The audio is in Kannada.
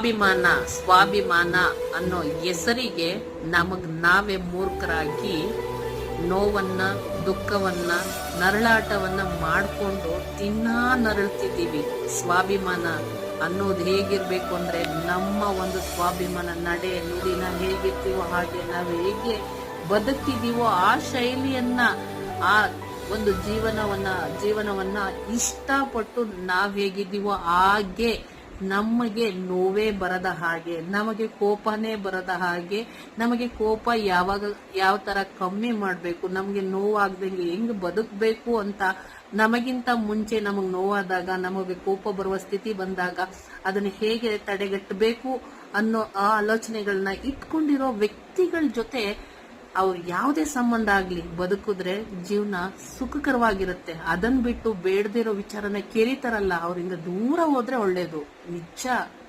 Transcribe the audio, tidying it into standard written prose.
ಅಭಿಮಾನ ಸ್ವಾಭಿಮಾನ ಅನ್ನೋ ಹೆಸರಿಗೆ ನಮಗ್ ನಾವೇ ಮೂರ್ಖರಾಗಿ ನೋವನ್ನ ದುಃಖವನ್ನ ನರಳಾಟವನ್ನ ಮಾಡ್ಕೊಂಡು ನರಳ್ತಿದ್ದೀವಿ. ಸ್ವಾಭಿಮಾನ ಅನ್ನೋದು ಹೇಗಿರ್ಬೇಕು ಅಂದ್ರೆ ನಮ್ಮ ಒಂದು ಸ್ವಾಭಿಮಾನ ನಡೆ ನುಡಿನ ಹೇಗಿರ್ತೀವೋ ಹಾಗೆ ನಾವು ಹೇಗೆ ಬದುಕ್ತಿದೀವೋ ಆ ಶೈಲಿಯನ್ನ ಆ ಒಂದು ಜೀವನವನ್ನ ಇಷ್ಟಪಟ್ಟು ನಾವ್ ಹೇಗಿದ್ದೀವೋ ಹಾಗೆ ನಮಗೆ ನೋವೇ ಬರದ ಹಾಗೆ, ನಮಗೆ ಕೋಪನೇ ಬರದ ಹಾಗೆ, ನಮಗೆ ಕೋಪ ಯಾವ ತರ ಕಮ್ಮಿ ಮಾಡ್ಬೇಕು, ನಮಗೆ ನೋವಾಗ್ದಂಗೆ ಹೆಂಗ್ ಬದುಕ್ಬೇಕು ಅಂತ ನಮಗಿಂತ ಮುಂಚೆ ನಮಗ್ ನೋವಾದಾಗ, ನಮಗೆ ಕೋಪ ಬರುವ ಸ್ಥಿತಿ ಬಂದಾಗ ಅದನ್ನ ಹೇಗೆ ತಡೆಗಟ್ಟಬೇಕು ಅನ್ನೋ ಆ ಆಲೋಚನೆಗಳನ್ನ ಇಟ್ಕೊಂಡಿರೋ ವ್ಯಕ್ತಿಗಳ ಜೊತೆ ಅವ್ರು ಯಾವುದೇ ಸಂಬಂಧ ಆಗ್ಲಿ ಬದುಕಿದ್ರೆ ಜೀವನ ಸುಖಕರವಾಗಿರುತ್ತೆ. ಅದನ್ ಬಿಟ್ಟು ಬೇಡದಿರೋ ವಿಚಾರನ ಕೇಳಿತಾರಲ್ಲ, ಅವ್ರಿಂದ ದೂರ ಹೋದ್ರೆ ಒಳ್ಳೇದು. ನಿಜ.